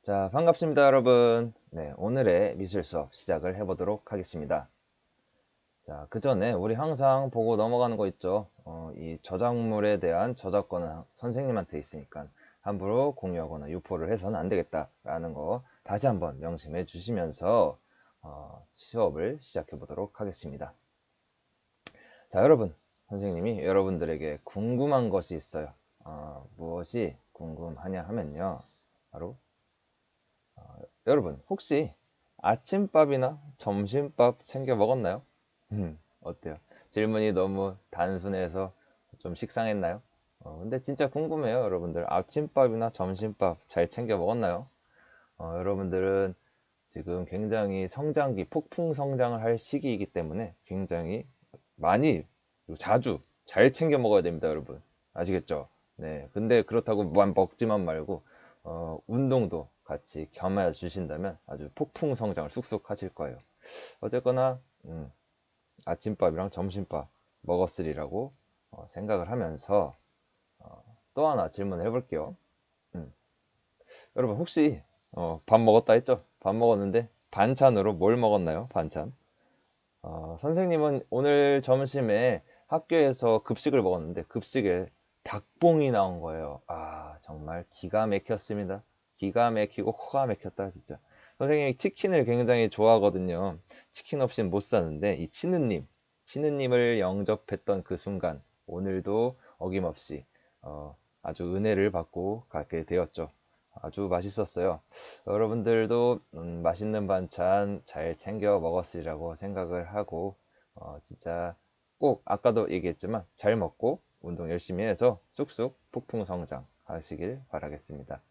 자, 반갑습니다, 여러분. 네, 오늘의 미술 수업 시작을 해보도록 하겠습니다. 자, 그 전에 우리 항상 보고 넘어가는 거 있죠. 이 저작물에 대한 저작권은 선생님한테 있으니까 함부로 공유하거나 유포를 해서는 안 되겠다라는 거 다시 한번 명심해 주시면서 수업을 시작해 보도록 하겠습니다. 자, 여러분, 선생님이 여러분들에게 궁금한 것이 있어요. 무엇이 궁금하냐 하면요. 바로 여러분 혹시 아침밥이나 점심밥 챙겨 먹었나요? 어때요? 질문이 너무 단순해서 좀 식상했나요? 근데 진짜 궁금해요, 여러분들. 아침밥이나 점심밥 잘 챙겨 먹었나요? 여러분들은 지금 굉장히 성장기, 폭풍 성장을 할 시기이기 때문에 굉장히 많이, 그리고 자주 잘 챙겨 먹어야 됩니다, 여러분. 아시겠죠? 네. 근데 그렇다고 먹지만 말고, 운동도 같이 겸해 주신다면 아주 폭풍 성장을 쑥쑥 하실 거예요. 어쨌거나, 아침밥이랑 점심밥 먹었으리라고 생각을 하면서 또 하나 질문을 해볼게요. 음, 여러분 혹시 밥 먹었다 했죠? 밥 먹었는데 반찬으로 뭘 먹었나요? 반찬. 선생님은 오늘 점심에 학교에서 급식을 먹었는데 급식에 닭봉이 나온 거예요. 아, 정말 기가 막혔습니다. 기가 막히고 코가 막혔다, 진짜. 선생님이 치킨을 굉장히 좋아하거든요. 치킨 없이는 못 사는데 이 치느님을 영접했던 그 순간 오늘도 어김없이 아주 은혜를 받고 가게 되었죠. 아주 맛있었어요. 여러분들도 맛있는 반찬 잘 챙겨 먹었으리라고 생각을 하고 진짜 꼭 아까도 얘기했지만 잘 먹고 운동 열심히 해서 쑥쑥 폭풍 성장 하시길 바라겠습니다.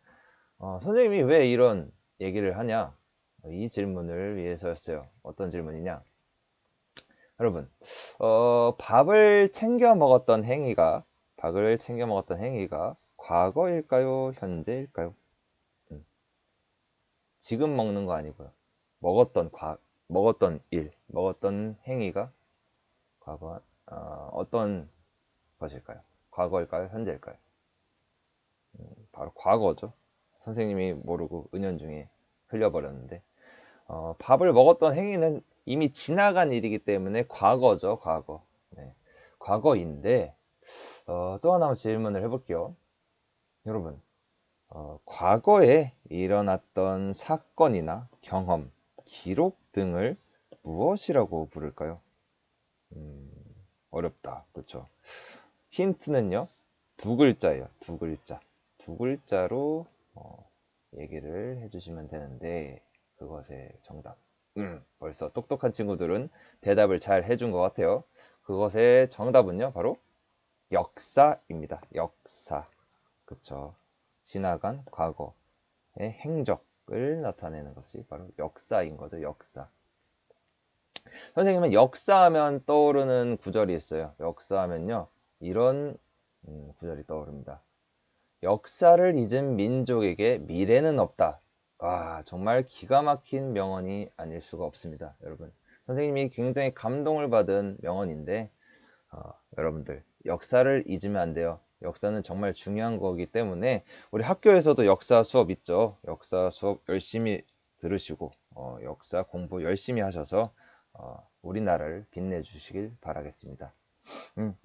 선생님이 왜 이런 얘기를 하냐? 이 질문을 위해서였어요. 어떤 질문이냐? 여러분, 밥을 챙겨 먹었던 행위가 과거일까요? 현재일까요? 음, 지금 먹는 거 아니고요. 먹었던 행위가 어떤 것일까요? 과거일까요? 현재일까요? 바로 과거죠. 선생님이 모르고 은연중에 흘려버렸는데, 밥을 먹었던 행위는 이미 지나간 일이기 때문에 과거죠, 과거. 네. 과거인데, 또 하나 질문을 해볼게요. 여러분, 과거에 일어났던 사건이나 경험, 기록 등을 무엇이라고 부를까요? 음, 어렵다. 그렇죠. 힌트는요, 두 글자예요. 두 글자. 두 글자로 얘기를 해주시면 되는데, 그것의 정답. 벌써 똑똑한 친구들은 대답을 잘 해준 것 같아요. 그것의 정답은요, 바로 역사입니다. 역사. 그쵸. 지나간 과거의 행적을 나타내는 것이 바로 역사인 거죠, 역사. 선생님은 역사하면 떠오르는 구절이 있어요. 역사하면요, 이런 구절이 떠오릅니다. 역사를 잊은 민족에게 미래는 없다. 와, 정말 기가 막힌 명언이 아닐 수가 없습니다, 여러분. 선생님이 굉장히 감동을 받은 명언인데, 여러분들, 역사를 잊으면 안 돼요. 역사는 정말 중요한 거기 때문에 우리 학교에서도 역사 수업 있죠. 역사 수업 열심히 들으시고 역사 공부 열심히 하셔서 우리나라를 빛내주시길 바라겠습니다.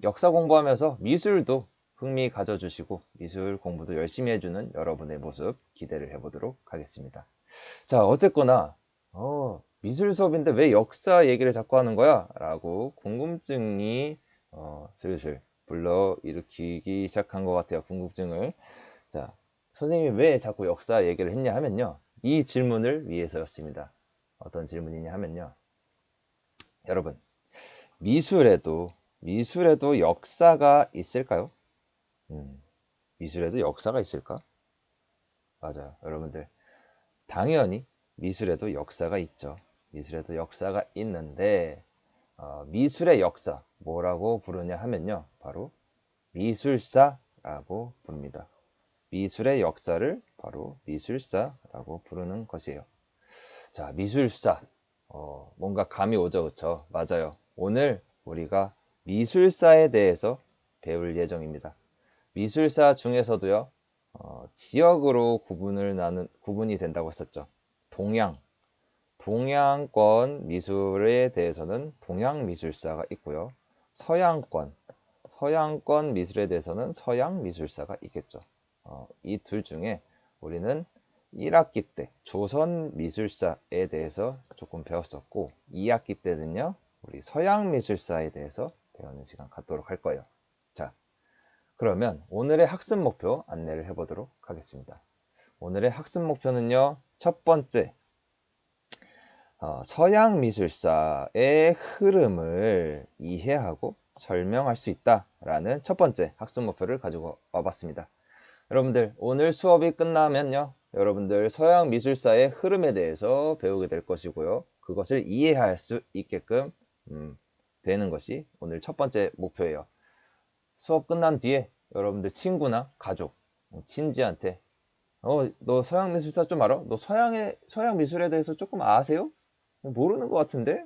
역사 공부하면서 미술도 흥미 가져주시고 미술 공부도 열심히 해주는 여러분의 모습 기대를 해보도록 하겠습니다. 자, 어쨌거나 미술 수업인데 왜 역사 얘기를 자꾸 하는 거야? 라고 궁금증이 슬슬 불러 일으키기 시작한 것 같아요. 궁금증을. 자, 선생님이 왜 자꾸 역사 얘기를 했냐 하면요, 이 질문을 위해서였습니다. 어떤 질문이냐 하면요, 여러분, 미술에도 역사가 있을까요? 미술에도 역사가 있을까? 맞아요, 여러분들. 당연히 미술에도 역사가 있죠. 미술에도 역사가 있는데 미술의 역사 뭐라고 부르냐 하면요, 바로 미술사라고 부릅니다. 미술의 역사를 바로 미술사라고 부르는 것이에요. 자, 미술사. 뭔가 감이 오죠, 그쵸? 맞아요. 오늘 우리가 미술사에 대해서 배울 예정입니다. 미술사 중에서도요, 지역으로 구분이 된다고 했었죠. 동양권 미술에 대해서는 동양미술사가 있고요. 서양권 미술에 대해서는 서양미술사가 있겠죠. 이 둘 중에 우리는 1학기 때 조선미술사에 대해서 조금 배웠었고 2학기 때는요 우리 서양미술사에 대해서 배우는 시간 갖도록 할 거예요. 자, 그러면 오늘의 학습 목표 안내를 해보도록 하겠습니다. 오늘의 학습 목표는요, 첫 번째, 서양 미술사의 흐름을 이해하고 설명할 수 있다라는 첫 번째 학습 목표를 가지고 와봤습니다. 여러분들 오늘 수업이 끝나면요, 여러분들 서양 미술사의 흐름에 대해서 배우게 될 것이고요, 그것을 이해할 수 있게끔 되는 것이 오늘 첫 번째 목표예요. 수업 끝난 뒤에 여러분들 친구나 가족, 친지한테 너 서양 미술사 좀 알아? 너 서양 미술에 대해서 조금 아세요? 모르는 것 같은데?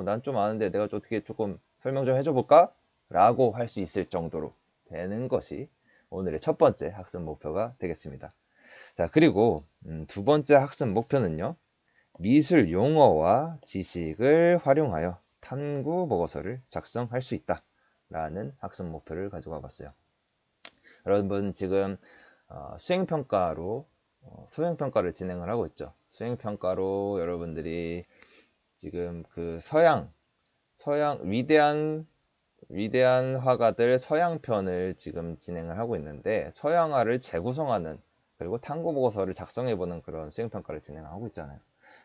난 좀 아는데 내가 어떻게 조금 설명 좀 해줘 볼까? 라고 할 수 있을 정도로 되는 것이 오늘의 첫 번째 학습 목표가 되겠습니다. 자, 그리고 두 번째 학습 목표는요, 미술 용어와 지식을 활용하여 탐구 보고서를 작성할 수 있다 라는 학습 목표를 가지고 와봤어요. 여러분 지금 수행평가로 수행평가를 진행을 하고 있죠. 수행평가로 여러분들이 지금 그 서양 위대한 화가들 서양편을 지금 진행을 하고 있는데, 서양화를 재구성하는 그리고 탐구보고서를 작성해보는 그런 수행평가를 진행하고 있잖아요.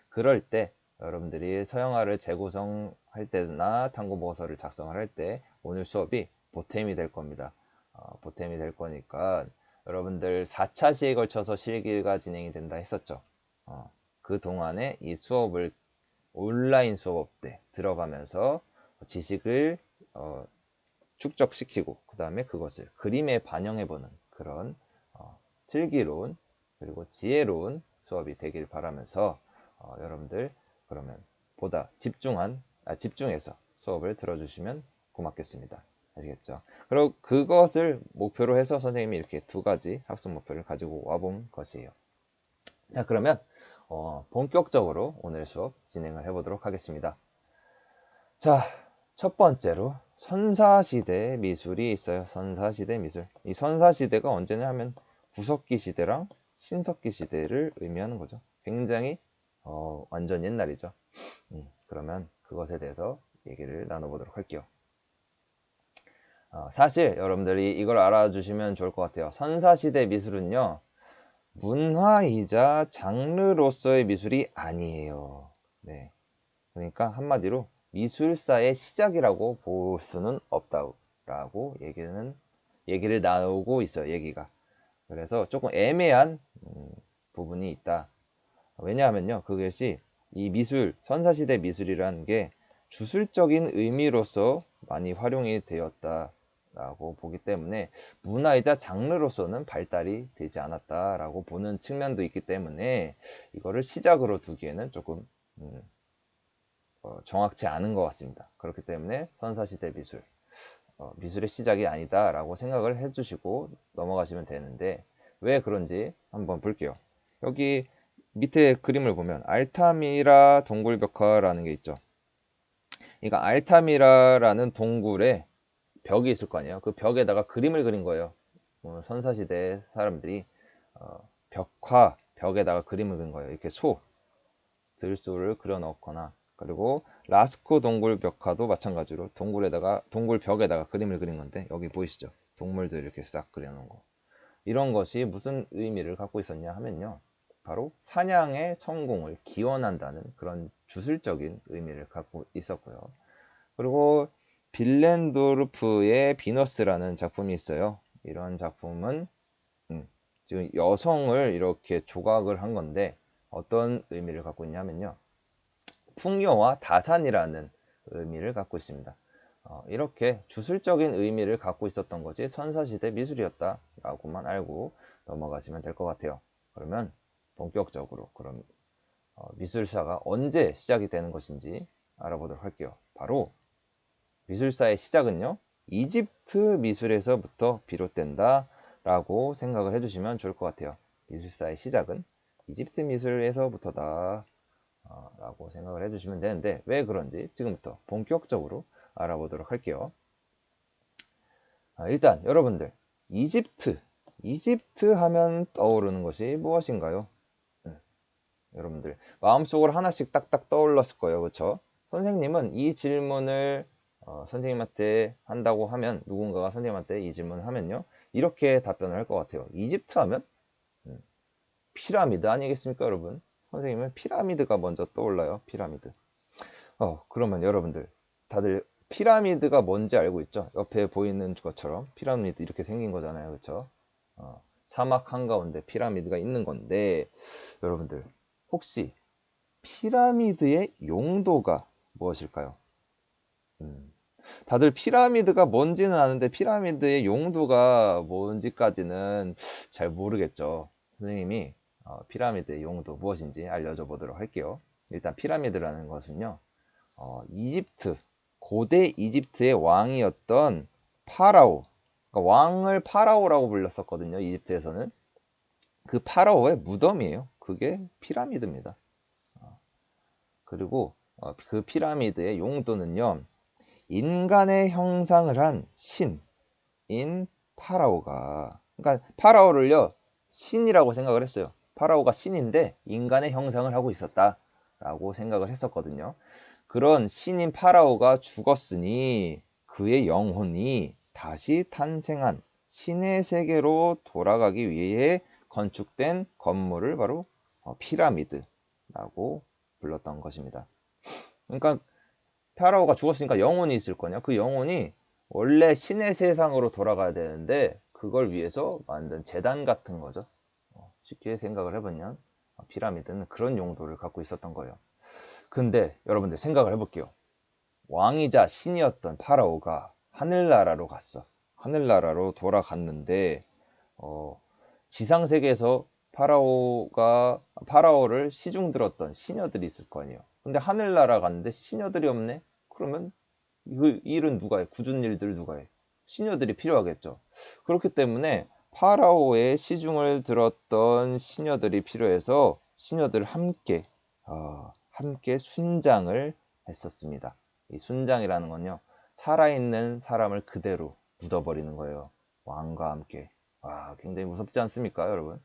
그럴 때 여러분들이 서양화를 재구성할 때나 탐구보고서를 작성을 할 때 오늘 수업이 보탬이 될 겁니다. 보탬이 될 거니까 여러분들 4차 시에 걸쳐서 실기가 진행이 된다 했었죠. 그 동안에 이 수업을 온라인 수업 때 들어가면서 지식을 축적시키고 그 다음에 그것을 그림에 반영해보는 그런 슬기로운 그리고 지혜로운 수업이 되길 바라면서 여러분들 그러면 보다 집중해서 수업을 들어주시면 고맙겠습니다. 아시겠죠? 그리고 그것을 목표로 해서 선생님이 이렇게 두 가지 학습 목표를 가지고 와본 것이에요. 자, 그러면 본격적으로 오늘 수업 진행을 해보도록 하겠습니다. 자, 첫 번째로 선사시대 미술이 있어요. 선사시대 미술. 이 선사시대가 언제냐 하면 구석기 시대랑 신석기 시대를 의미하는 거죠. 굉장히 완전 옛날이죠. 그러면 그것에 대해서 얘기를 나눠보도록 할게요. 사실 여러분들이 이걸 알아주시면 좋을 것 같아요. 선사시대 미술은요, 문화이자 장르로서의 미술이 아니에요. 네. 그러니까 한마디로 미술사의 시작이라고 볼 수는 없다라고 얘기를 나오고 있어요. 얘기가. 그래서 조금 애매한 부분이 있다. 왜냐하면요, 그것이 이 선사시대 미술이라는 게 주술적인 의미로서 많이 활용이 되었다라고 보기 때문에 문화이자 장르로서는 발달이 되지 않았다라고 보는 측면도 있기 때문에 이거를 시작으로 두기에는 조금 정확치 않은 것 같습니다. 그렇기 때문에 선사시대 미술의 시작이 아니다라고 생각을 해주시고 넘어가시면 되는데, 왜 그런지 한번 볼게요. 여기 밑에 그림을 보면 알타미라 동굴벽화라는 게 있죠. 그러니까 알타미라라는 동굴에 벽이 있을 거 아니에요. 그 벽에다가 그림을 그린 거예요. 선사시대 사람들이 벽에다가 그림을 그린 거예요. 이렇게 들소를 그려 넣거나, 그리고 라스코 동굴 벽화도 마찬가지로 동굴 벽에다가 그림을 그린 건데, 여기 보이시죠? 동물들 이렇게 싹 그려 놓은 거. 이런 것이 무슨 의미를 갖고 있었냐 하면요, 바로 사냥의 성공을 기원한다는 그런 주술적인 의미를 갖고 있었고요. 그리고 빌렌도르프의 비너스라는 작품이 있어요. 이런 작품은 지금 여성을 이렇게 조각을 한 건데, 어떤 의미를 갖고 있냐면요, 풍요와 다산이라는 의미를 갖고 있습니다. 이렇게 주술적인 의미를 갖고 있었던 것이 선사시대 미술이었다라고만 알고 넘어가시면 될 것 같아요. 그러면 본격적으로 그럼 미술사가 언제 시작이 되는 것인지 알아보도록 할게요. 바로 미술사의 시작은요, 이집트 미술에서부터 비롯된다 라고 생각을 해주시면 좋을 것 같아요. 미술사의 시작은 이집트 미술에서부터다 라고 생각을 해주시면 되는데, 왜 그런지 지금부터 본격적으로 알아보도록 할게요. 일단 여러분들, 이집트 하면 떠오르는 것이 무엇인가요? 여러분들 마음속으로 하나씩 딱딱 떠올랐을 거예요. 그렇죠? 선생님은 이 질문을 선생님한테 한다고 하면, 누군가가 선생님한테 이 질문을 하면요, 이렇게 답변을 할 것 같아요. 이집트 하면 피라미드 아니겠습니까, 여러분? 선생님은 피라미드가 먼저 떠올라요. 피라미드. 그러면 여러분들 다들 피라미드가 뭔지 알고 있죠? 옆에 보이는 것처럼 피라미드 이렇게 생긴 거잖아요. 그렇죠? 사막 한가운데 피라미드가 있는 건데, 여러분들 혹시 피라미드의 용도가 무엇일까요? 다들 피라미드가 뭔지는 아는데 피라미드의 용도가 뭔지까지는 잘 모르겠죠. 선생님이 피라미드의 용도 무엇인지 알려줘 보도록 할게요. 일단 피라미드라는 것은요, 이집트, 고대 이집트의 왕이었던 파라오, 그러니까 왕을 파라오라고 불렀었거든요. 이집트에서는. 그 파라오의 무덤이에요. 그게 피라미드입니다. 그리고 그 피라미드의 용도는요, 인간의 형상을 한 신인 파라오가, 그러니까 파라오를요 신이라고 생각을 했어요. 파라오가 신인데 인간의 형상을 하고 있었다라고 생각을 했었거든요. 그런 신인 파라오가 죽었으니 그의 영혼이 다시 탄생한 신의 세계로 돌아가기 위해 건축된 건물을 바로 피라미드라고 불렀던 것입니다. 그러니까 파라오가 죽었으니까 영혼이 있을 거냐? 그 영혼이 원래 신의 세상으로 돌아가야 되는데 그걸 위해서 만든 제단 같은 거죠. 쉽게 생각을 해보면 피라미드는 그런 용도를 갖고 있었던 거예요. 근데 여러분들 생각을 해볼게요. 왕이자 신이었던 파라오가 하늘나라로 갔어. 하늘나라로 돌아갔는데 지상세계에서 파라오를 시중들었던 시녀들이 있을 거 아니에요. 근데 하늘나라 갔는데 시녀들이 없네? 그러면 그 일은 누가 해? 굳은 일들 누가 해? 시녀들이 필요하겠죠. 그렇기 때문에 파라오의 시중을 들었던 시녀들이 필요해서 시녀들 함께 순장을 했었습니다. 이 순장이라는 건요, 살아있는 사람을 그대로 묻어버리는 거예요. 왕과 함께. 와, 굉장히 무섭지 않습니까, 여러분?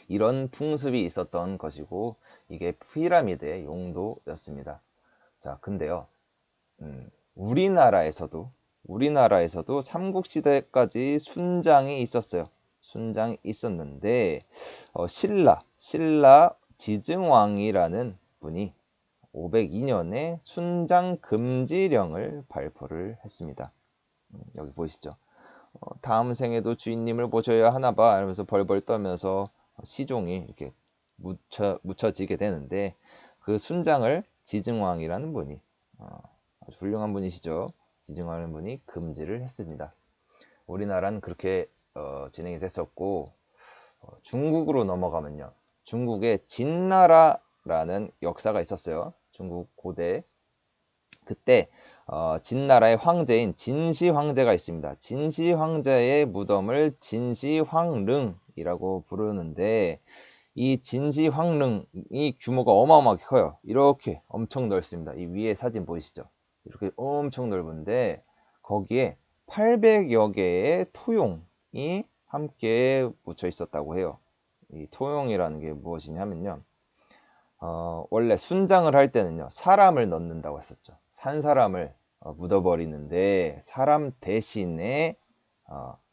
이런 풍습이 있었던 것이고, 이게 피라미드의 용도였습니다. 자, 근데요, 우리나라에서도 삼국시대까지 순장이 있었어요. 순장이 있었는데, 신라 지증왕이라는 분이 502년에 순장 금지령을 발표를 했습니다. 여기 보이시죠? 다음 생에도 주인님을 모셔야 하나 봐 이러면서 벌벌 떠면서 시종이 이렇게 묻혀지게 되는데, 그 순장을 지증왕이라는 분이, 아주 훌륭한 분이시죠. 지증왕이라는 분이 금지를 했습니다. 우리나라는 그렇게 진행이 됐었고, 중국으로 넘어가면요, 중국의 진나라라는 역사가 있었어요. 중국 고대. 그때 진나라의 황제인 진시 황제가 있습니다. 진시 황제의 무덤을 진시황릉이라고 부르는데, 이 진시황릉이 규모가 어마어마하게 커요. 이렇게 엄청 넓습니다. 이 위에 사진 보이시죠? 이렇게 엄청 넓은데 거기에 800여 개의 토용이 함께 묻혀 있었다고 해요. 이 토용이라는 게 무엇이냐면요, 원래 순장을 할 때는요, 사람을 넣는다고 했었죠. 산 사람을 묻어버리는데, 사람 대신에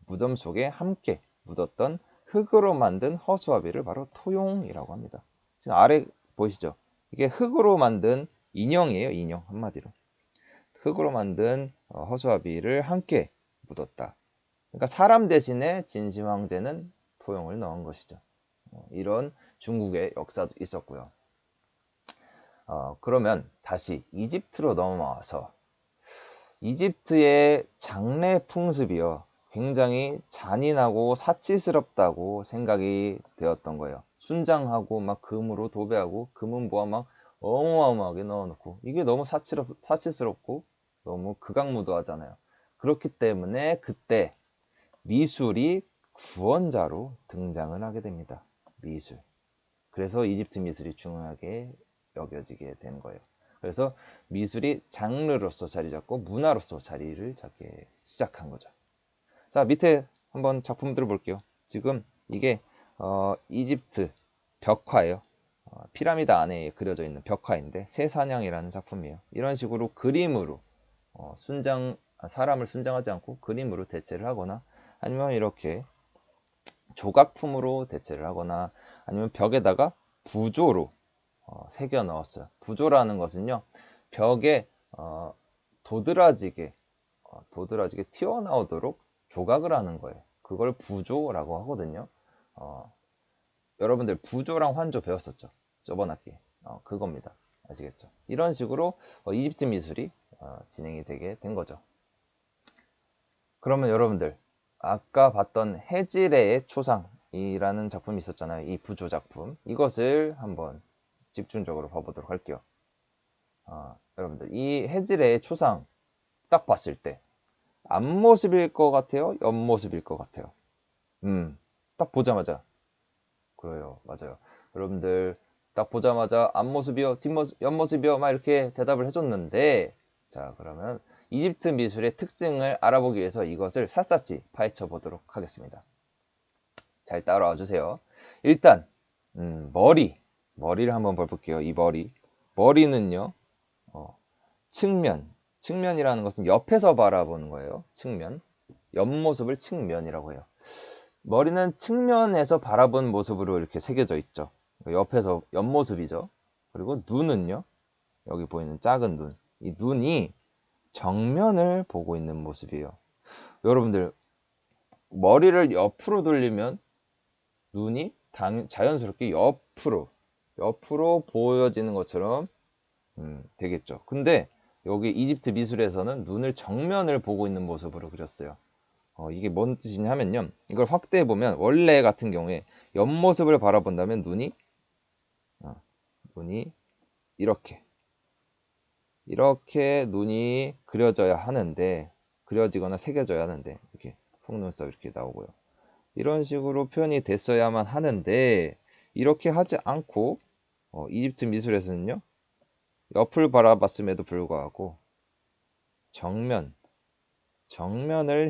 무덤 속에 함께 묻었던 흙으로 만든 허수아비를 바로 토용이라고 합니다. 지금 아래 보이시죠? 이게 흙으로 만든 인형이에요. 인형, 한마디로. 흙으로 만든 허수아비를 함께 묻었다. 그러니까 사람 대신에 진시황제는 토용을 넣은 것이죠. 이런 중국의 역사도 있었고요. 그러면 다시 이집트로 넘어와서, 이집트의 장례 풍습이요, 굉장히 잔인하고 사치스럽다고 생각이 되었던 거예요. 순장하고 막 금으로 도배하고 금은보화 막 어마어마하게 넣어놓고, 이게 너무 사치스럽고 너무 극악무도하잖아요. 그렇기 때문에 그때 미술이 구원자로 등장을 하게 됩니다. 미술. 그래서 이집트 미술이 중요하게 여겨지게 된 거예요. 그래서 미술이 장르로서 자리 잡고 문화로서 자리를 잡기 시작한 거죠. 자, 밑에 한번 작품들을 볼게요. 지금 이게 이집트 벽화예요. 피라미드 안에 그려져 있는 벽화인데 새사냥이라는 작품이에요. 이런 식으로 그림으로 사람을 순장하지 않고 그림으로 대체를 하거나 아니면 이렇게 조각품으로 대체를 하거나 아니면 벽에다가 부조로 새겨 넣었어요. 부조라는 것은요, 벽에 도드라지게 튀어나오도록 조각을 하는 거예요. 그걸 부조라고 하거든요. 여러분들 부조랑 환조 배웠었죠? 저번 학기에. 그겁니다. 아시겠죠? 이런 식으로 이집트 미술이 진행이 되게 된 거죠. 그러면 여러분들 아까 봤던 해질의 초상이라는 작품이 있었잖아요. 이 부조 작품. 이것을 한번 집중적으로 봐보도록 할게요. 여러분들 이 해질의 초상 딱 봤을 때 앞모습일 것 같아요? 옆모습일 것 같아요? 딱 보자마자 그래요. 맞아요. 여러분들 딱 보자마자 앞모습이요, 뒷모습, 옆모습이요 막 이렇게 대답을 해줬는데 자, 그러면 이집트 미술의 특징을 알아보기 위해서 이것을 샅샅이 파헤쳐 보도록 하겠습니다. 잘 따라와 주세요. 일단 머리를 한번 볼게요. 이 머리는요, 측면이라는 것은 옆에서 바라보는 거예요. 측면, 옆모습을 측면이라고 해요. 머리는 측면에서 바라본 모습으로 이렇게 새겨져 있죠. 옆에서 옆모습이죠. 그리고 눈은요, 여기 보이는 작은 눈, 이 눈이 정면을 보고 있는 모습이에요. 여러분들 머리를 옆으로 돌리면 눈이 자연스럽게 옆으로 보여지는 것처럼 되겠죠. 근데 여기 이집트 미술에서는 눈을 정면을 보고 있는 모습으로 그렸어요. 이게 뭔 뜻이냐면요, 이걸 확대해 보면 원래 같은 경우에 옆모습을 바라본다면 눈이 이렇게 눈이 그려지거나 새겨져야 하는데 이렇게 속눈썹 이렇게 나오고요. 이런 식으로 표현이 됐어야만 하는데 이렇게 하지 않고 이집트 미술에서는요, 옆을 바라봤음에도 불구하고 정면을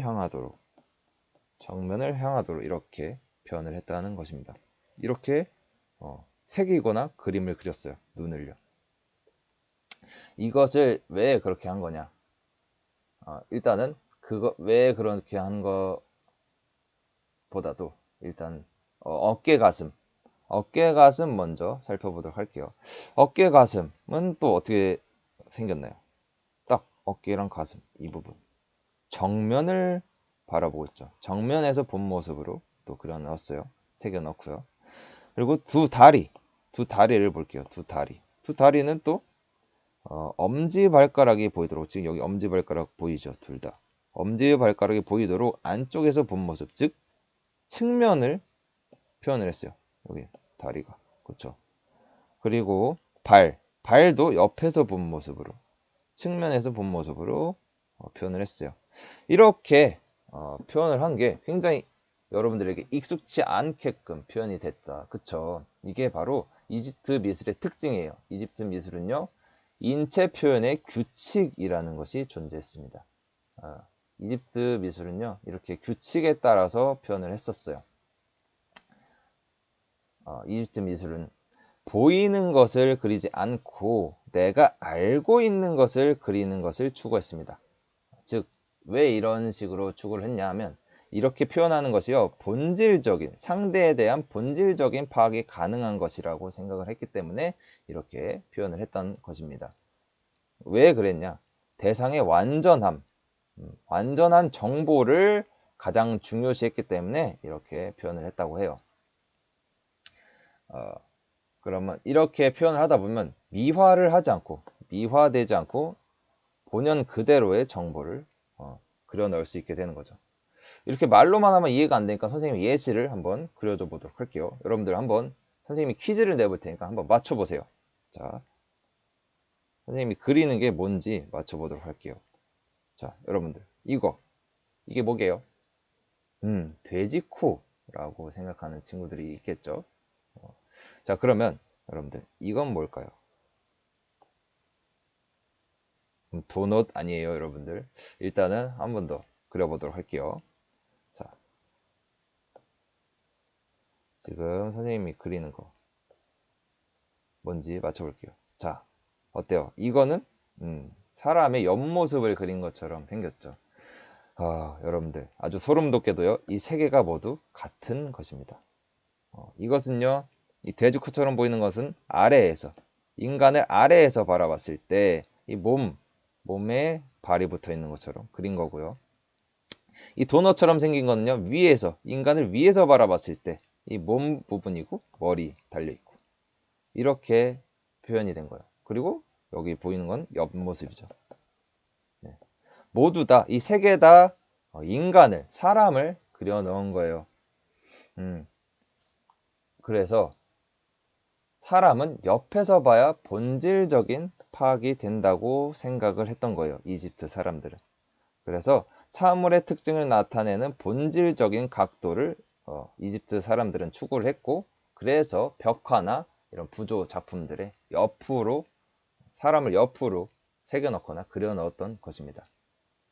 향하도록 이렇게 표현을 했다는 것입니다. 이렇게 새기거나 그림을 그렸어요. 눈을요. 이것을 왜 그렇게 한 거냐? 일단은 왜 그렇게 한 것보다도 일단 어깨 가슴 먼저 살펴보도록 할게요. 어깨 가슴은 또 어떻게 생겼나요? 딱 어깨랑 가슴 이 부분 정면을 바라보고 있죠. 정면에서 본 모습으로 또 그려 넣었어요. 새겨 넣고요. 그리고 두 다리를 볼게요. 두 다리는 또 엄지발가락이 보이도록, 지금 여기 엄지발가락 보이죠? 둘 다 엄지발가락이 보이도록 안쪽에서 본 모습, 즉 측면을 표현을 했어요. 여기 다리가, 그렇죠? 그리고 발도 옆에서 본 모습으로, 측면에서 본 모습으로 표현을 했어요. 이렇게 표현을 한 게 굉장히 여러분들에게 익숙치 않게끔 표현이 됐다. 그쵸? 이게 바로 이집트 미술의 특징이에요. 이집트 미술은요, 인체 표현의 규칙이라는 것이 존재했습니다. 이집트 미술은요, 이렇게 규칙에 따라서 표현을 했었어요. 이집트 미술은 보이는 것을 그리지 않고 내가 알고 있는 것을 그리는 것을 추구했습니다. 즉, 왜 이런 식으로 추구를 했냐 하면 이렇게 표현하는 것이요, 상대에 대한 본질적인 파악이 가능한 것이라고 생각을 했기 때문에 이렇게 표현을 했던 것입니다. 왜 그랬냐? 대상의 완전한 정보를 가장 중요시했기 때문에 이렇게 표현을 했다고 해요. 그러면 이렇게 표현을 하다 보면 미화되지 않고 본연 그대로의 정보를 그려 넣을 수 있게 되는 거죠. 이렇게 말로만 하면 이해가 안 되니까 선생님이 예시를 한번 그려줘 보도록 할게요. 여러분들 한번 선생님이 퀴즈를 내볼 테니까 한번 맞춰보세요. 자, 선생님이 그리는 게 뭔지 맞춰보도록 할게요. 자, 여러분들 이게 뭐게요? 돼지코라고 생각하는 친구들이 있겠죠. 자, 그러면 여러분들 이건 뭘까요? 도넛 아니에요, 여러분들. 일단은 한 번 더 그려보도록 할게요. 자, 지금 선생님이 그리는 거 뭔지 맞춰볼게요. 자, 어때요? 이거는 사람의 옆모습을 그린 것처럼 생겼죠. 아, 여러분들 아주 소름 돋게도요. 이 세 개가 모두 같은 것입니다. 이것은요. 이 돼지코처럼 보이는 것은 아래에서 인간을 아래에서 바라봤을 때 이 몸에 발이 붙어 있는 것처럼 그린 거고요. 이 도넛처럼 생긴 거는요. 위에서 인간을 위에서 바라봤을 때 이 몸 부분이고 머리 달려 있고 이렇게 표현이 된 거예요. 그리고 여기 보이는 건 옆모습이죠. 네. 모두 다 이 세 개 다 인간을 사람을 그려 넣은 거예요. 그래서 사람은 옆에서 봐야 본질적인 파악이 된다고 생각을 했던 거예요. 이집트 사람들은. 그래서 사물의 특징을 나타내는 본질적인 각도를 이집트 사람들은 추구를 했고, 그래서 벽화나 이런 부조 작품들의 옆으로 사람을 옆으로 새겨 넣거나 그려 넣었던 것입니다.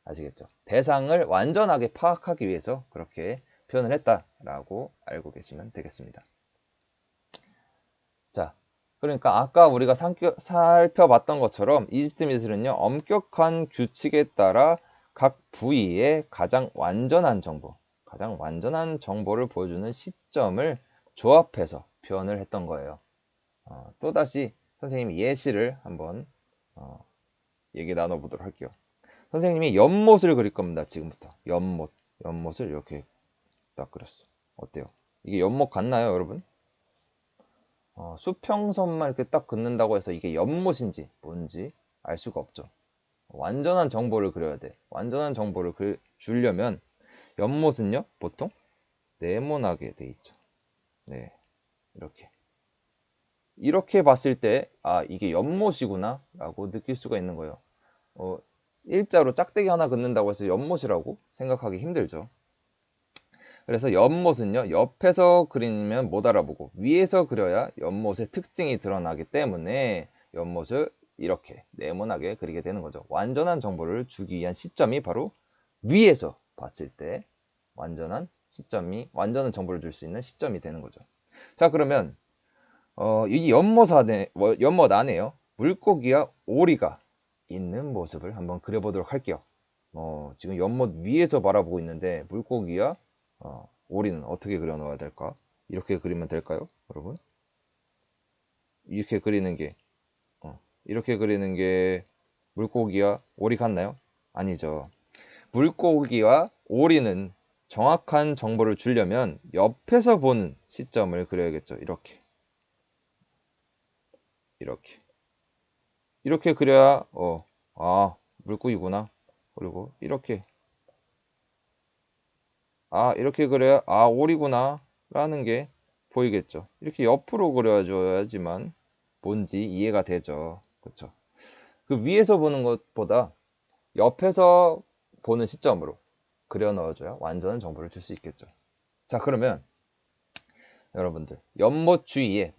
아시겠죠? 대상을 완전하게 파악하기 위해서 그렇게 표현을 했다라고 알고 계시면 되겠습니다. 자, 그러니까 아까 우리가 살펴봤던 것처럼 이집트 미술은요, 엄격한 규칙에 따라 각 부위의 가장 완전한 정보를 보여주는 시점을 조합해서 표현을 했던 거예요. 또다시 선생님이 예시를 한번 얘기 나눠보도록 할게요. 선생님이 연못을 그릴 겁니다. 지금부터 연못을 이렇게 딱 그렸어. 어때요? 이게 연못 같나요, 여러분? 수평선만 이렇게 딱 긋는다고 해서 이게 연못인지 뭔지 알 수가 없죠. 완전한 정보를 그려야 돼. 완전한 정보를 주려면 연못은요, 보통 네모나게 돼 있죠. 네, 이렇게 봤을 때, 아, 이게 연못이구나 라고 느낄 수가 있는 거예요. 일자로 짝대기 하나 긋는다고 해서 연못이라고 생각하기 힘들죠. 그래서 연못은요, 옆에서 그리면 못 알아보고 위에서 그려야 연못의 특징이 드러나기 때문에 연못을 이렇게 네모나게 그리게 되는 거죠. 완전한 정보를 주기 위한 시점이 바로 위에서 봤을 때 완전한 정보를 줄 수 있는 시점이 되는 거죠. 자, 그러면 이 연못 안에요, 물고기와 오리가 있는 모습을 한번 그려보도록 할게요. 지금 연못 위에서 바라보고 있는데 물고기와 오리는 어떻게 그려 놓아야 될까? 이렇게 그리면 될까요, 여러분? 이렇게 그리는 게 이렇게 그리는 게 물고기와 오리 같나요? 아니죠. 물고기와 오리는 정확한 정보를 주려면 옆에서 보는 시점을 그려야겠죠. 이렇게 그려야 물고기구나. 그리고 이렇게 그려야 오리구나 라는 게 보이겠죠. 이렇게 옆으로 그려줘야지만 뭔지 이해가 되죠. 그렇죠? 그 위에서 보는 것보다 옆에서 보는 시점으로 그려 넣어줘야 완전한 정보를 줄 수 있겠죠. 자, 그러면 여러분들 연못 주위에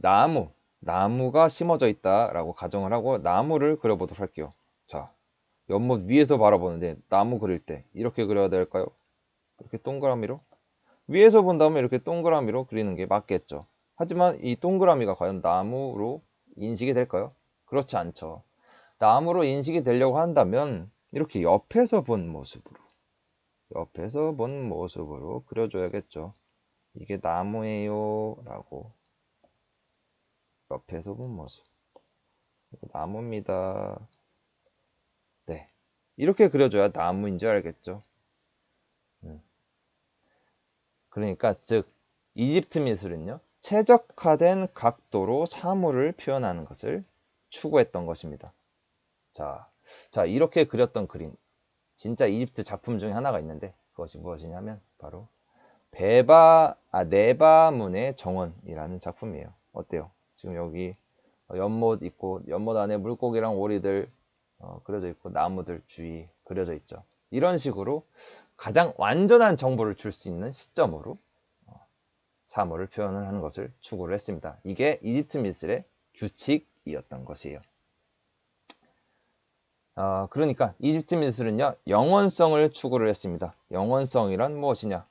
나무가 심어져 있다라고 가정을 하고 나무를 그려보도록 할게요. 자, 연못 위에서 바라보는데 나무 그릴 때 이렇게 그려야 될까요? 이렇게 동그라미로? 위에서 본다면 이렇게 동그라미로 그리는 게 맞겠죠. 하지만 이 동그라미가 과연 나무로 인식이 될까요? 그렇지 않죠. 나무로 인식이 되려고 한다면 이렇게 옆에서 본 모습으로 그려줘야겠죠. 이게 나무예요 라고 옆에서 본 모습, 나무입니다. 네, 이렇게 그려줘야 나무인지 알겠죠. 그러니까 즉 이집트 미술은요, 최적화된 각도로 사물을 표현하는 것을 추구했던 것입니다. 자, 이렇게 그렸던 그림, 진짜 이집트 작품 중에 하나가 있는데 그것이 무엇이냐면 바로 네바문의 정원이라는 작품이에요. 어때요? 지금 여기 연못 있고 연못 안에 물고기랑 오리들 그려져 있고 나무들 주위 그려져 있죠. 이런 식으로 가장 완전한 정보를 줄 수 있는 시점으로 사물을 표현을 하는 것을 추구를 했습니다. 이게 이집트 미술의 규칙이었던 것이에요. 그러니까 이집트 미술은요, 영원성을 추구를 했습니다. 영원성이란 무엇이냐?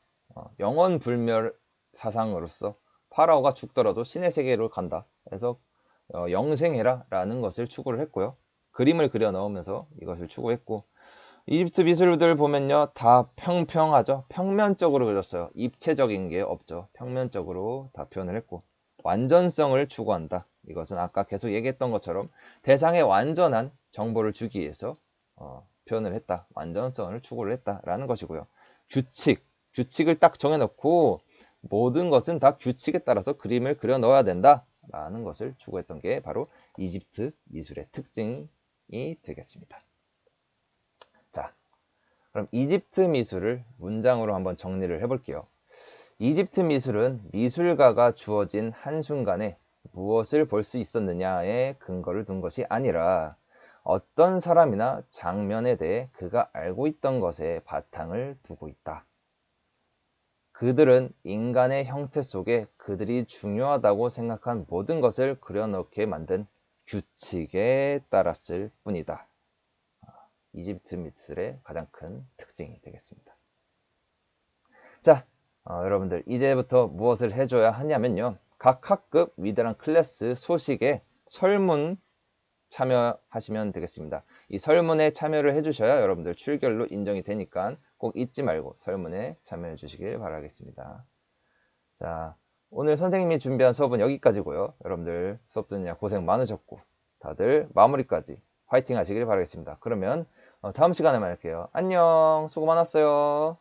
영원불멸 사상으로서 파라오가 죽더라도 신의 세계로 간다. 그래서 영생해라 라는 것을 추구를 했고요. 그림을 그려 넣으면서 이것을 추구했고, 이집트 미술들 보면요, 다 평평하죠. 평면적으로 그렸어요. 입체적인 게 없죠. 평면적으로 다 표현을 했고, 완전성을 추구한다. 이것은 아까 계속 얘기했던 것처럼 대상에 완전한 정보를 주기 위해서 표현을 했다. 완전성을 추구를 했다라는 것이고요. 규칙을 딱 정해놓고 모든 것은 다 규칙에 따라서 그림을 그려 넣어야 된다라는 것을 추구했던 게 바로 이집트 미술의 특징이 되겠습니다. 자, 그럼 이집트 미술을 문장으로 한번 정리를 해볼게요. 이집트 미술은 미술가가 주어진 한순간에 무엇을 볼 수 있었느냐에 근거를 둔 것이 아니라 어떤 사람이나 장면에 대해 그가 알고 있던 것에 바탕을 두고 있다. 그들은 인간의 형태 속에 그들이 중요하다고 생각한 모든 것을 그려넣게 만든 규칙에 따랐을 뿐이다. 이집트 미술의 가장 큰 특징이 되겠습니다. 자, 여러분들 이제부터 무엇을 해줘야 하냐면요. 각 학급 위대한 클래스 소식에 설문 참여하시면 되겠습니다. 이 설문에 참여를 해주셔야 여러분들 출결로 인정이 되니까 꼭 잊지 말고 설문에 참여해 주시길 바라겠습니다. 자, 오늘 선생님이 준비한 수업은 여기까지고요. 여러분들 수업 듣느냐 고생 많으셨고 다들 마무리까지 화이팅 하시길 바라겠습니다. 그러면 다음 시간에 만날게요. 안녕. 수고 많았어요.